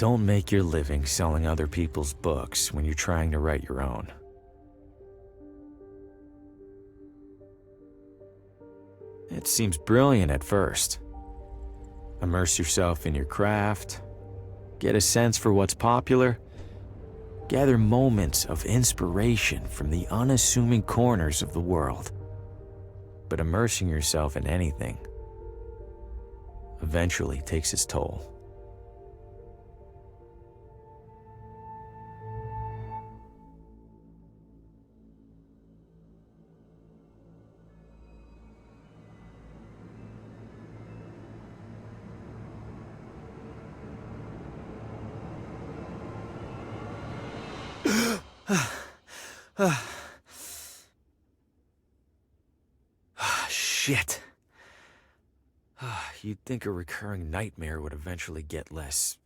Don't make your living selling other people's books when you're trying to write your own. It seems brilliant at first. Immerse yourself in your craft, get a sense for what's popular, gather moments of inspiration from the unassuming corners of the world. But immersing yourself in anything eventually takes its toll. Shit. You'd think a recurring nightmare would eventually get less,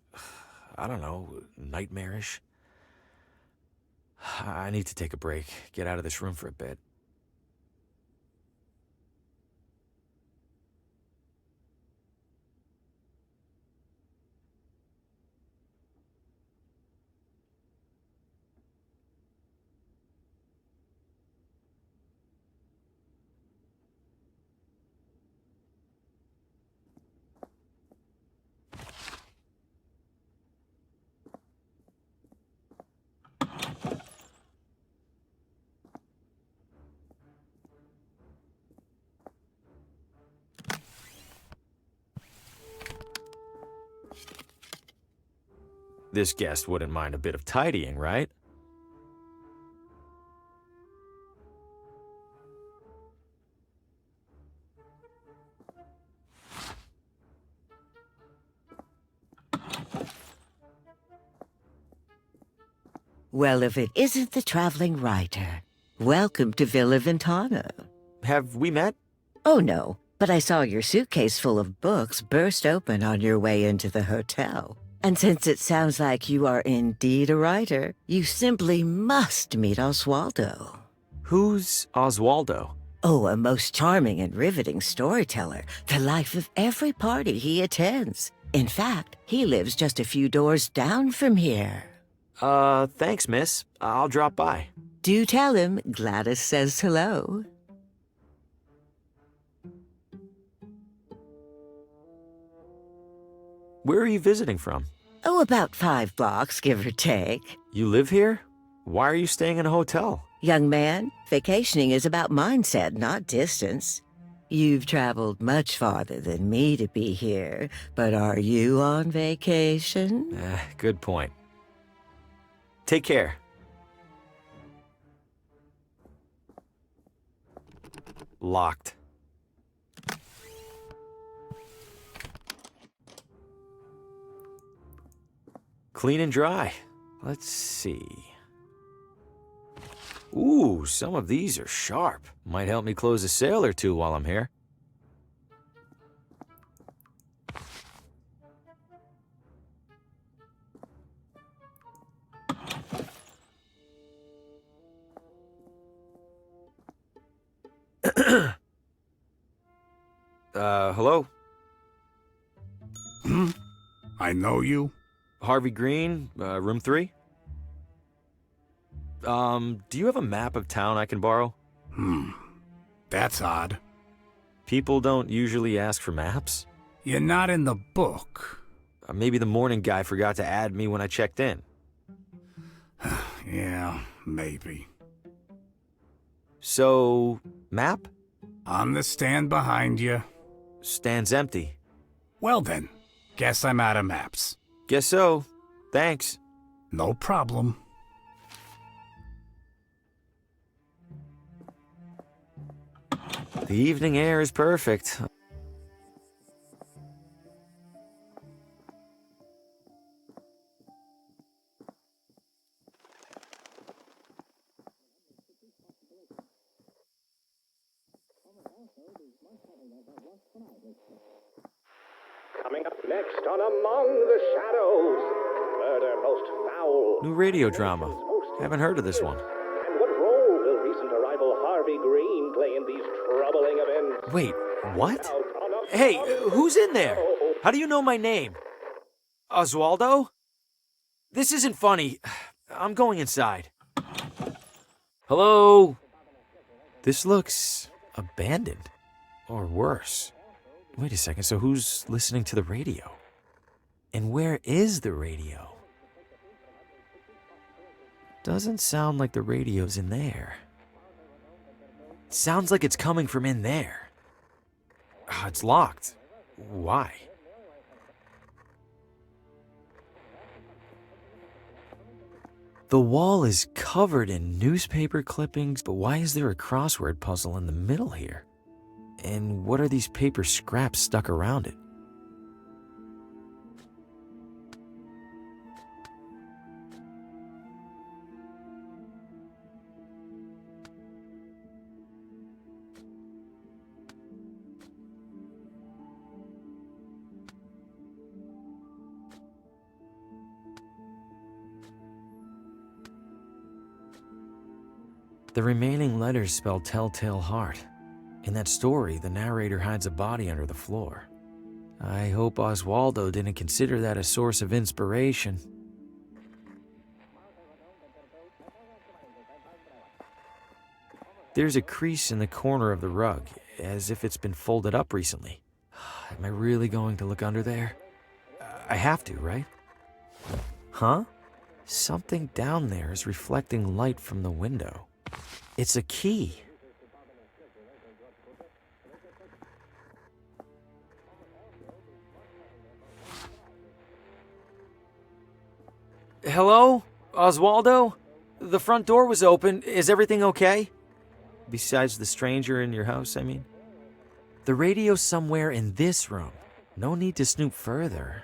I don't know, nightmarish. I need to take a break, get out of this room for a bit. This guest wouldn't mind a bit of tidying, right? Well, if it isn't the traveling writer, welcome to Villa Ventana. Have we met? Oh, no, but I saw your suitcase full of books burst open on your way into the hotel. And since it sounds like you are indeed a writer, you simply must meet Oswaldo. Who's Oswaldo? Oh, a most charming and riveting storyteller, the life of every party he attends. In fact, he lives just a few doors down from here. Thanks, miss. I'll drop by. Do tell him Gladys says hello. Where are you visiting from? Oh, about 5 blocks, give or take. You live here? Why are you staying in a hotel? Young man, vacationing is about mindset, not distance. You've traveled much farther than me to be here, but are you on vacation? Good point. Take care. Locked. Clean and dry. Let's see. Ooh, some of these are sharp. Might help me close a sale or two while I'm here. Hello? I know you. Harvey Green, room 3? Do you have a map of town I can borrow? That's odd. People don't usually ask for maps. You're not in the book. Maybe the morning guy forgot to add me when I checked in. Yeah, maybe. So, map? On the stand behind you. Stand's empty. Well then, guess I'm out of maps. Guess so. Thanks. No problem. The evening air is perfect. Coming up next on Among the Shadows, murder most foul. New radio drama. Haven't heard of this one. And what role will recent arrival Harvey Green play in these troubling events? Wait, what? Hey, who's in there? How do you know my name? Oswaldo? This isn't funny. I'm going inside. Hello? This looks abandoned. Or worse. Wait a second, so who's listening to the radio? And where is the radio? Doesn't sound like the radio's in there. Sounds like it's coming from in there. It's locked. Why? The wall is covered in newspaper clippings, but why is there a crossword puzzle in the middle here? And what are these paper scraps stuck around it? The remaining letters spell Telltale Heart. In that story, the narrator hides a body under the floor. I hope Oswaldo didn't consider that a source of inspiration. There's a crease in the corner of the rug, as if it's been folded up recently. Am I really going to look under there? I have to, right? Huh? Something down there is reflecting light from the window. It's a key. Hello? Oswaldo? The front door was open. Is everything okay? Besides the stranger in your house, I mean. The radio's somewhere in this room. No need to snoop further.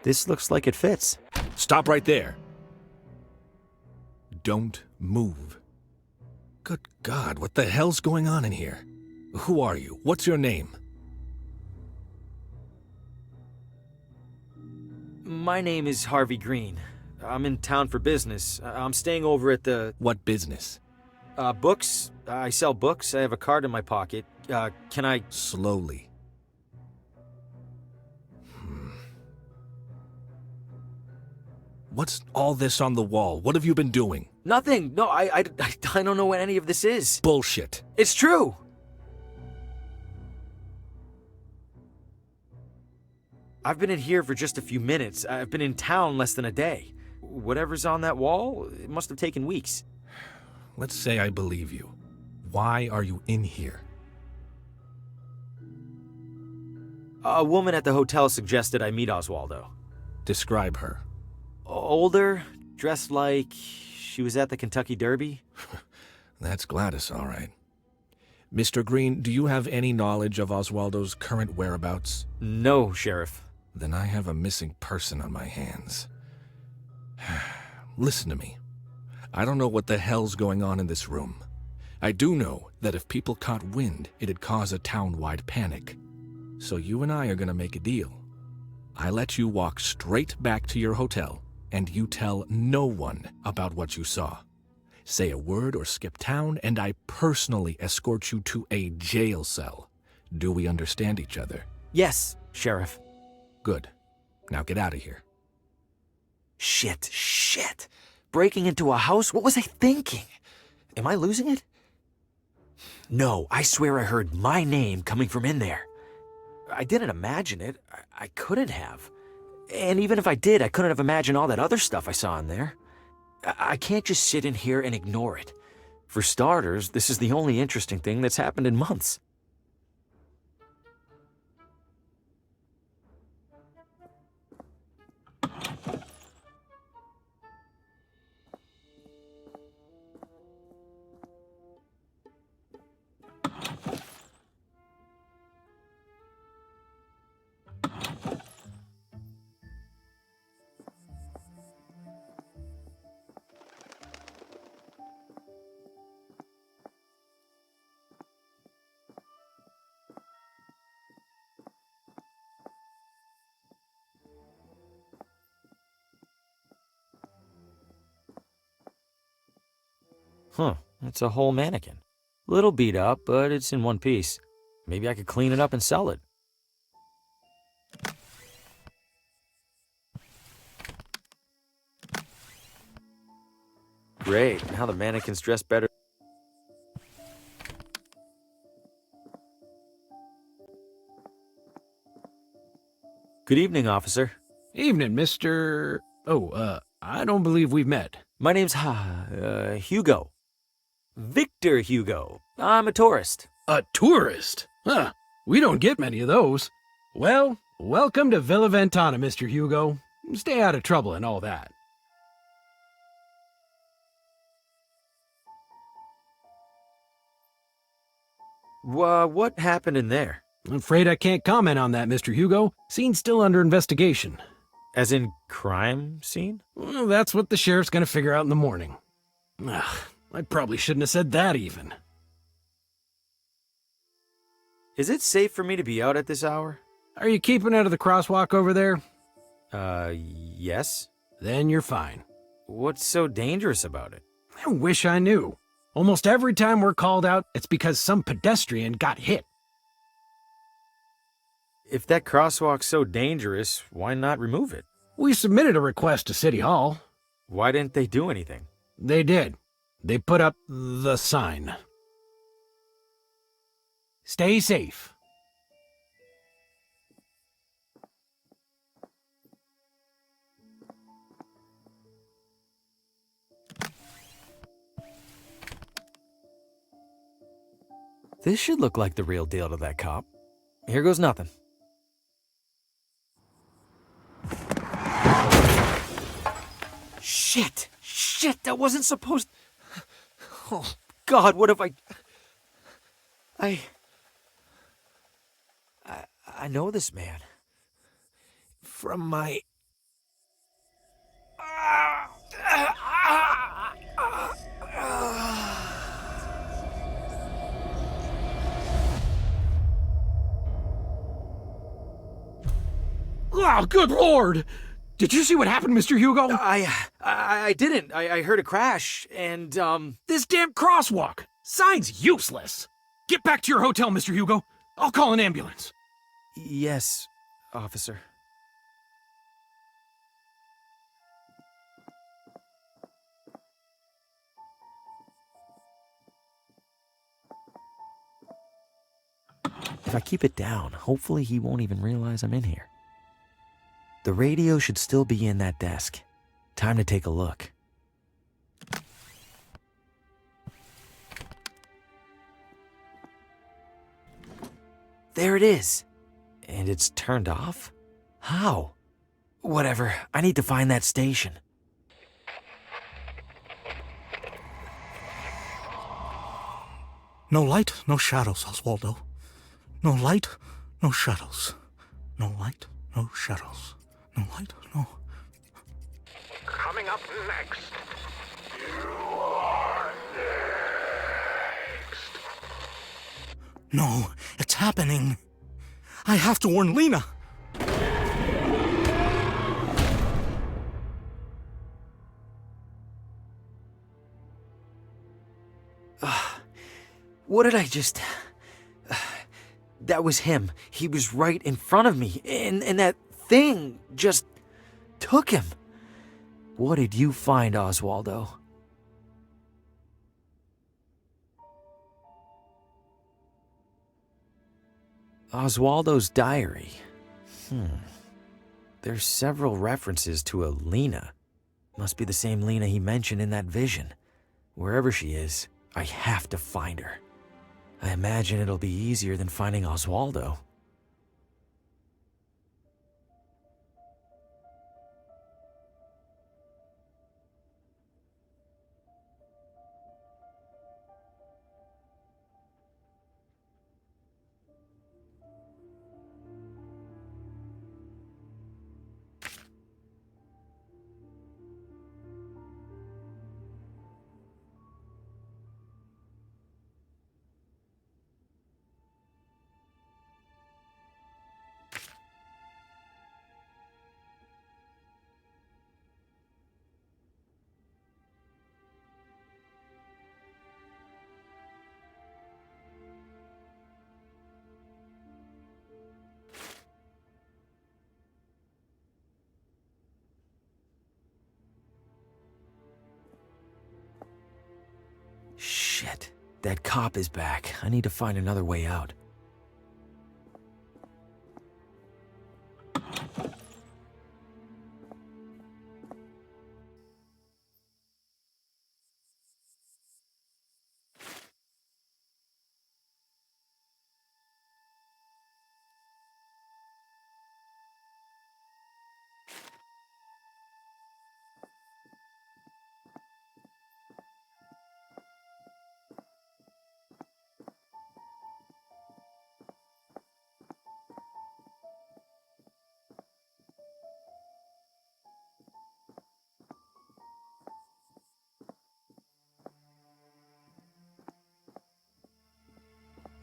This looks like it fits. Stop right there. Don't move. Good God, what the hell's going on in here? Who are you? What's your name? My name is Harvey Green. I'm in town for business. I'm staying over at the... What business? Books. I sell books. I have a card in my pocket. Can I... Slowly. What's all this on the wall? What have you been doing? Nothing. No, I don't know what any of this is. Bullshit. It's true. I've been in here for just a few minutes. I've been in town less than a day. Whatever's on that wall, it must have taken weeks. Let's say I believe you. Why are you in here? A woman at the hotel suggested I meet Oswaldo. Describe her. Older, dressed like she was at the Kentucky Derby. That's Gladys, all right. Mr. Green, do you have any knowledge of Oswaldo's current whereabouts? No, Sheriff. Then I have a missing person on my hands. Listen to me. I don't know what the hell's going on in this room. I do know that if people caught wind, it'd cause a town-wide panic. So you and I are gonna make a deal. I let you walk straight back to your hotel, and you tell no one about what you saw. Say a word or skip town, and I personally escort you to a jail cell. Do we understand each other? Yes, Sheriff. Good. Now get out of here. Shit. Breaking into a house? What was I thinking? Am I losing it? No, I swear I heard my name coming from in there. I didn't imagine it. I couldn't have. And even if I did, I couldn't have imagined all that other stuff I saw in there. I can't just sit in here and ignore it. For starters, this is the only interesting thing that's happened in months. Huh, it's a whole mannequin. Little beat up, but it's in one piece. Maybe I could clean it up and sell it. Great, now the mannequin's dressed better. Good evening, officer. Evening, Mr. I don't believe we've met. My name's Hugo. Victor Hugo. I'm a tourist. A tourist? Huh. We don't get many of those. Well, welcome to Villa Ventana, Mr. Hugo. Stay out of trouble and all that. What happened in there? I'm afraid I can't comment on that, Mr. Hugo. Scene's still under investigation. As in crime scene? Well, that's what the sheriff's gonna figure out in the morning. Ugh, I probably shouldn't have said that even. Is it safe for me to be out at this hour? Are you keeping out of the crosswalk over there? Yes. Then you're fine. What's so dangerous about it? I wish I knew. Almost every time we're called out, it's because some pedestrian got hit. If that crosswalk's so dangerous, why not remove it? We submitted a request to City Hall. Why didn't they do anything? They did. They put up the sign. Stay safe. This should look like the real deal to that cop. Here goes nothing. Shit, that wasn't supposed... Oh, God, what have I know this man. From my... Oh, good Lord! Did you see what happened, Mr. Hugo? I didn't. I heard a crash, and, This damn crosswalk! Sign's useless! Get back to your hotel, Mr. Hugo. I'll call an ambulance. Yes, officer. If I keep it down, hopefully he won't even realize I'm in here. The radio should still be in that desk. Time to take a look. There it is. And it's turned off? How? Whatever, I need to find that station. No light, no shadows, Oswaldo. No light, no shadows. No light, no shadows. No light, no... Coming up next. You are next. No, it's happening. I have to warn Lena. What did I just... That was him. He was right in front of me, and that thing just took him. What did you find, Oswaldo? Oswaldo's diary. There's several references to a Lena. Must be the same Lena he mentioned in that vision. Wherever she is, I have to find her. I imagine it'll be easier than finding Oswaldo. Shit. That cop is back. I need to find another way out.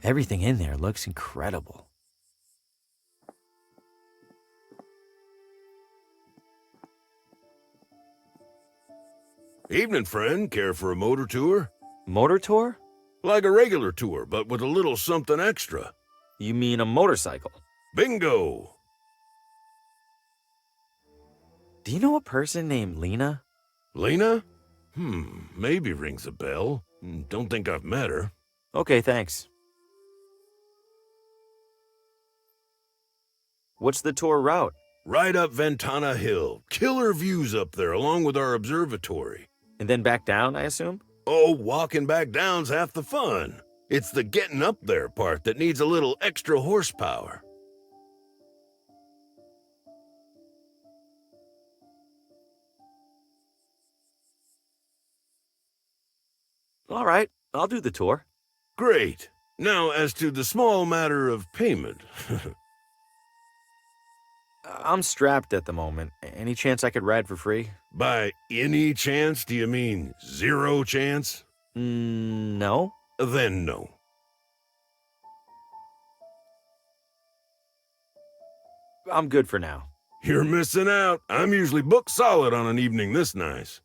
Everything in there looks incredible. Evening, friend. Care for a motor tour? Motor tour? Like a regular tour, but with a little something extra. You mean a motorcycle? Bingo! Do you know a person named Lena? Lena? Maybe rings a bell. Don't think I've met her. Okay, thanks. What's the tour route? Right up Ventana Hill. Killer views up there, along with our observatory. And then back down, I assume? Oh, walking back down's half the fun. It's the getting up there part that needs a little extra horsepower. All right, I'll do the tour. Great. Now, as to the small matter of payment. I'm strapped at the moment. Any chance I could ride for free? By any chance, do you mean 0 chance? No. Then no. I'm good for now. You're missing out. I'm usually booked solid on an evening this nice.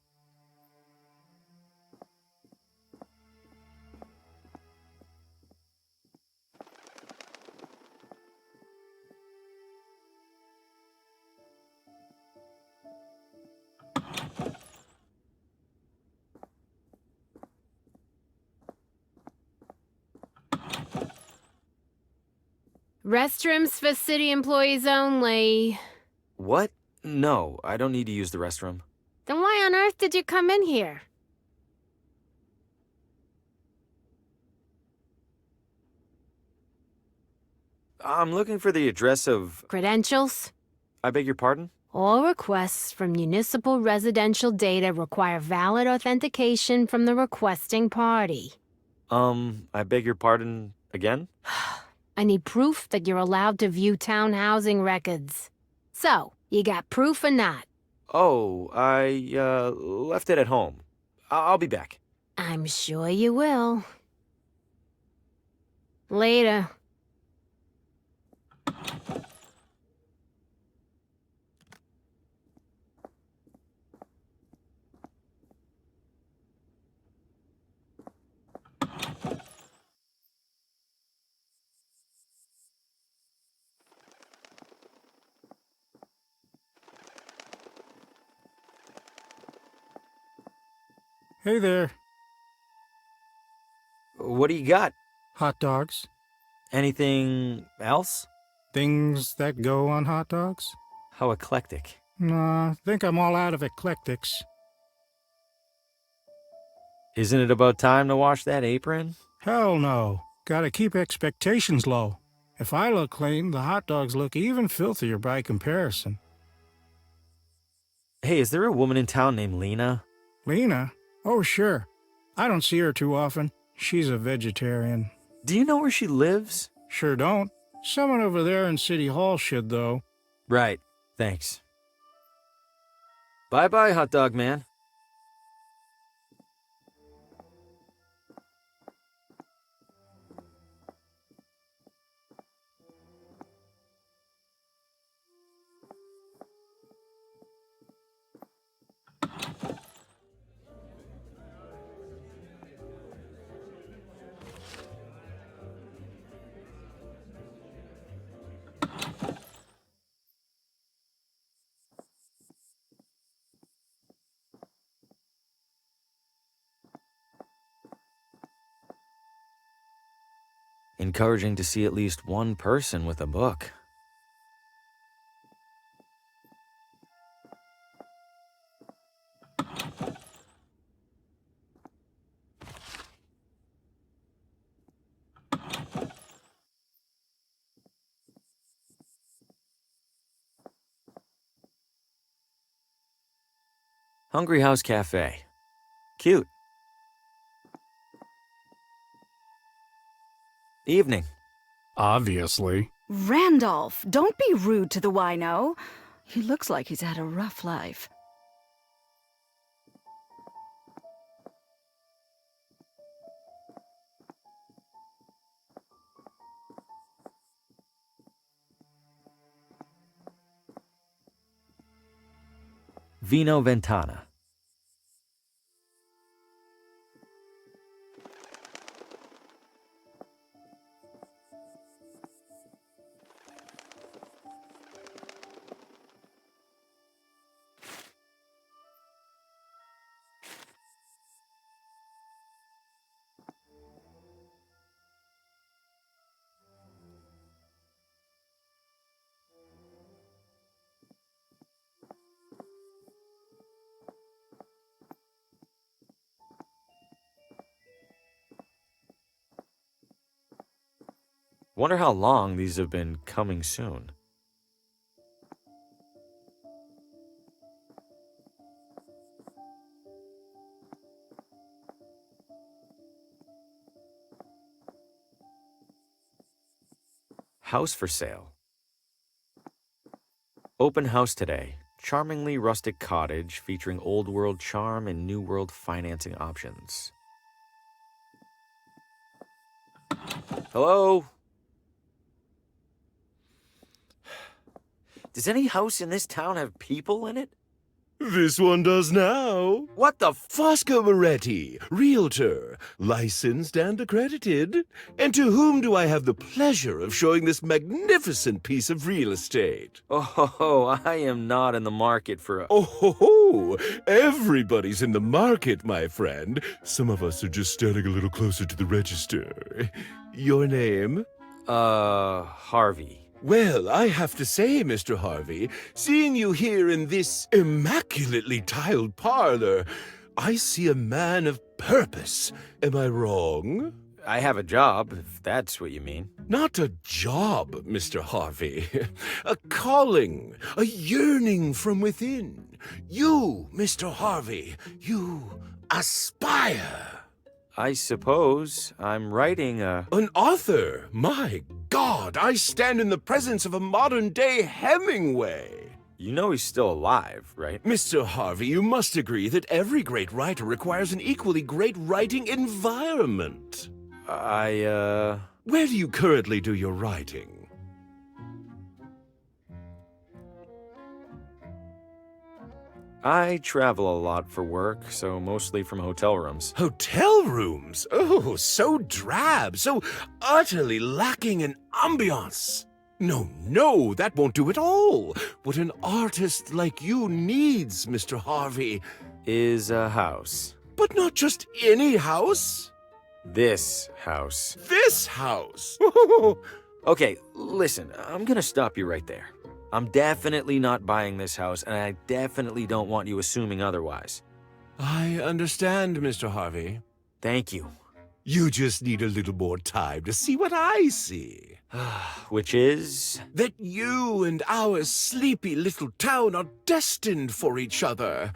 Restrooms for city employees only. What? No, I don't need to use the restroom. Then why on earth did you come in here? I'm looking for the address of... Credentials? I beg your pardon? All requests from municipal residential data require valid authentication from the requesting party. I beg your pardon again? I need proof that you're allowed to view town housing records. So, you got proof or not? Oh, I, left it at home. I'll be back. I'm sure you will. Later. Hey there. What do you got? Hot dogs. Anything else? Things that go on hot dogs? How eclectic. Nah, think I'm all out of eclectics. Isn't it about time to wash that apron? Hell no. Gotta keep expectations low. If I look clean, the hot dogs look even filthier by comparison. Hey, is there a woman in town named Lena? Lena? Oh, sure. I don't see her too often. She's a vegetarian. Do you know where she lives? Sure don't. Someone over there in City Hall should, though. Right. Thanks. Bye-bye, hot dog man. Encouraging to see at least one person with a book. Hungry House Cafe. Cute. Evening. Obviously. Randolph, don't be rude to the wino. He looks like he's had a rough life. Vino Ventana. Wonder how long these have been coming soon. House for sale. Open house today. Charmingly rustic cottage featuring old world charm and new world financing options. Hello? Does any house in this town have people in it? This one does now. What the Fosco Moretti, realtor, licensed and accredited. And to whom do I have the pleasure of showing this magnificent piece of real estate? Oh, I am not in the market for a... Oh, ho, ho. Everybody's in the market, my friend. Some of us are just standing a little closer to the register. Your name? Harvey. Well, I have to say, Mr. Harvey, seeing you here in this immaculately tiled parlor, I see a man of purpose. Am I wrong? I have a job, if that's what you mean. Not a job, Mr. Harvey. A calling, a yearning from within. You, Mr. Harvey, you aspire. I suppose I'm writing a... An author? My God, I stand in the presence of a modern-day Hemingway. You know he's still alive, right? Mr. Harvey, you must agree that every great writer requires an equally great writing environment. Where do you currently do your writing? I travel a lot for work, so mostly from hotel rooms. Hotel rooms? Oh, so drab, so utterly lacking in ambiance. No, that won't do at all. What an artist like you needs, Mr. Harvey, is a house. But not just any house. This house. This house? Okay, listen, I'm gonna stop you right there. I'm definitely not buying this house, and I definitely don't want you assuming otherwise. I understand, Mr. Harvey. Thank you. You just need a little more time to see what I see. Which is? That you and our sleepy little town are destined for each other.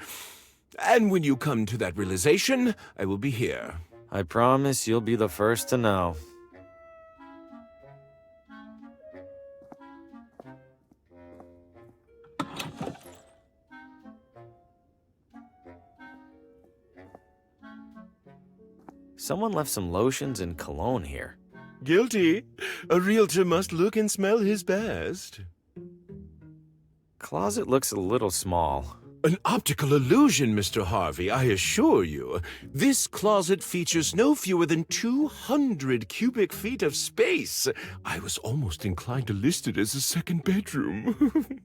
And when you come to that realization, I will be here. I promise you'll be the first to know. Someone left some lotions and cologne here. Guilty. A realtor must look and smell his best. Closet looks a little small. An optical illusion, Mr. Harvey, I assure you. This closet features no fewer than 200 cubic feet of space. I was almost inclined to list it as a second bedroom.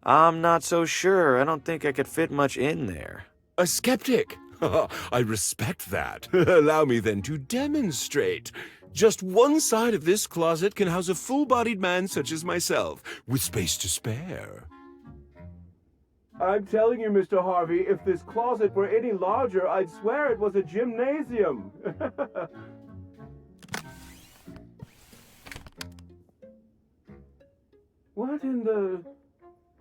I'm not so sure. I don't think I could fit much in there. A skeptic? I respect that. Allow me then to demonstrate. Just one side of this closet can house a full-bodied man such as myself, with space to spare. I'm telling you, Mr. Harvey, if this closet were any larger, I'd swear it was a gymnasium. What in the...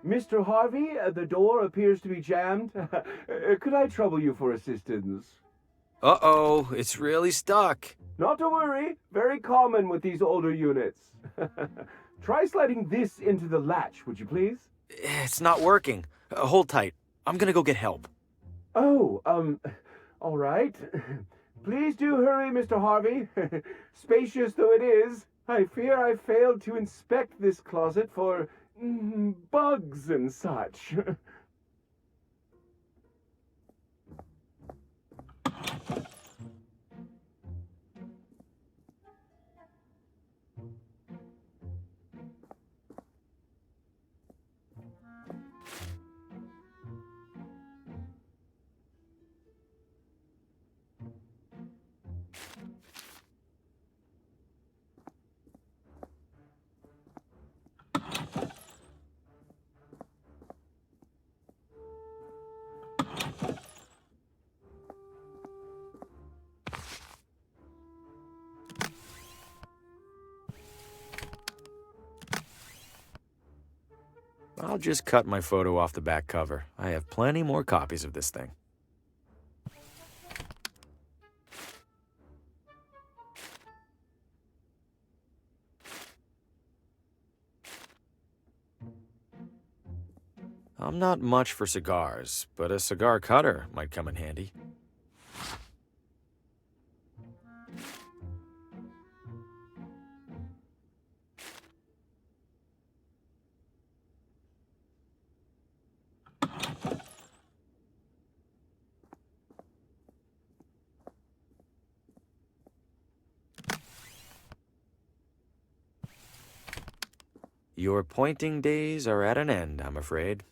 Mr. Harvey, the door appears to be jammed. Could I trouble you for assistance? Uh-oh, it's really stuck. Not to worry. Very common with these older units. Try sliding this into the latch, would you please? It's not working. Hold tight. I'm gonna go get help. Oh, all right. Please do hurry, Mr. Harvey. Spacious though it is, I fear I failed to inspect this closet for bugs and such. I'll just cut my photo off the back cover. I have plenty more copies of this thing. I'm not much for cigars, but a cigar cutter might come in handy. Your pointing days are at an end, I'm afraid.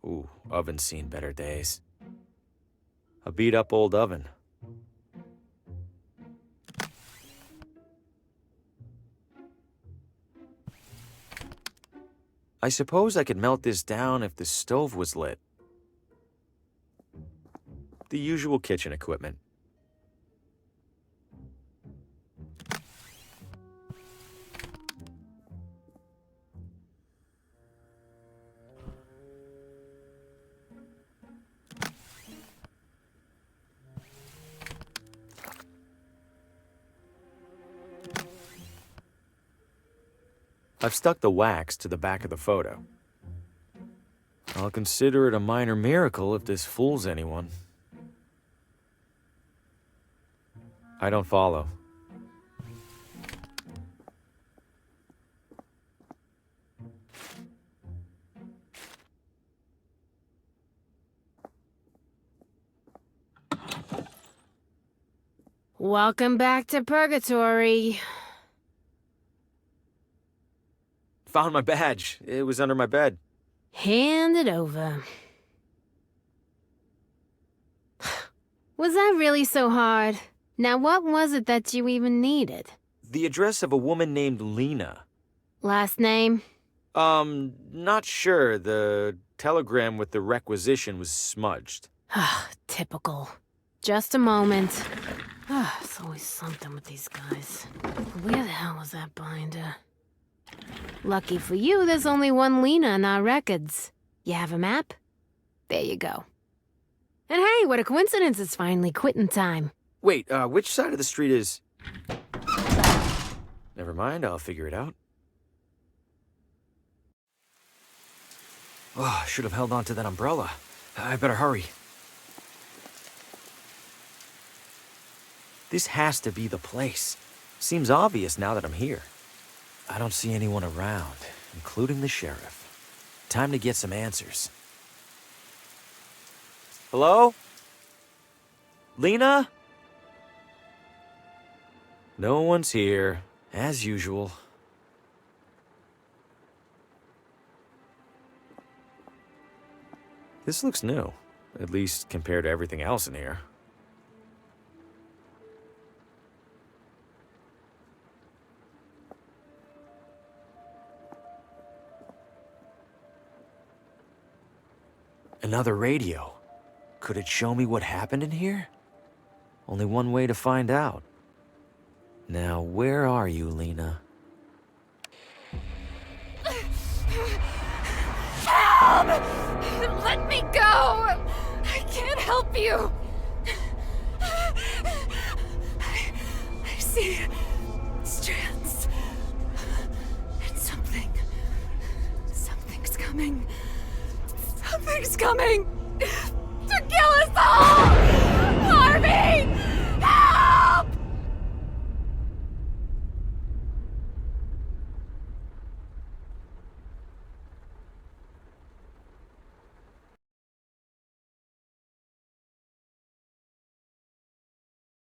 Ooh, oven's seen better days. A beat-up old oven. I suppose I could melt this down if the stove was lit. The usual kitchen equipment. I've stuck the wax to the back of the photo. I'll consider it a minor miracle if this fools anyone. I don't follow. Welcome back to Purgatory. Found my badge. It was under my bed. Hand it over. Was that really so hard? Now what was it that you even needed? The address of a woman named Lena. Last name? Not sure. The telegram with the requisition was smudged. Typical. Just a moment. It's always something with these guys. Where the hell was that binder? Lucky for you, there's only one Lena in our records. You have a map? There you go. And hey, what a coincidence, it's finally quitting time. Wait, which side of the street is... Never mind, I'll figure it out. Oh, I should have held on to that umbrella. I better hurry. This has to be the place. Seems obvious now that I'm here. I don't see anyone around, including the sheriff. Time to get some answers. Hello? Lena? No one's here, as usual. This looks new, at least compared to everything else in here. Another radio. Could it show me what happened in here? Only one way to find out. Now, where are you, Lena? Help! Let me go! I can't help you! I see strands. And something's coming. Something's coming to kill us all!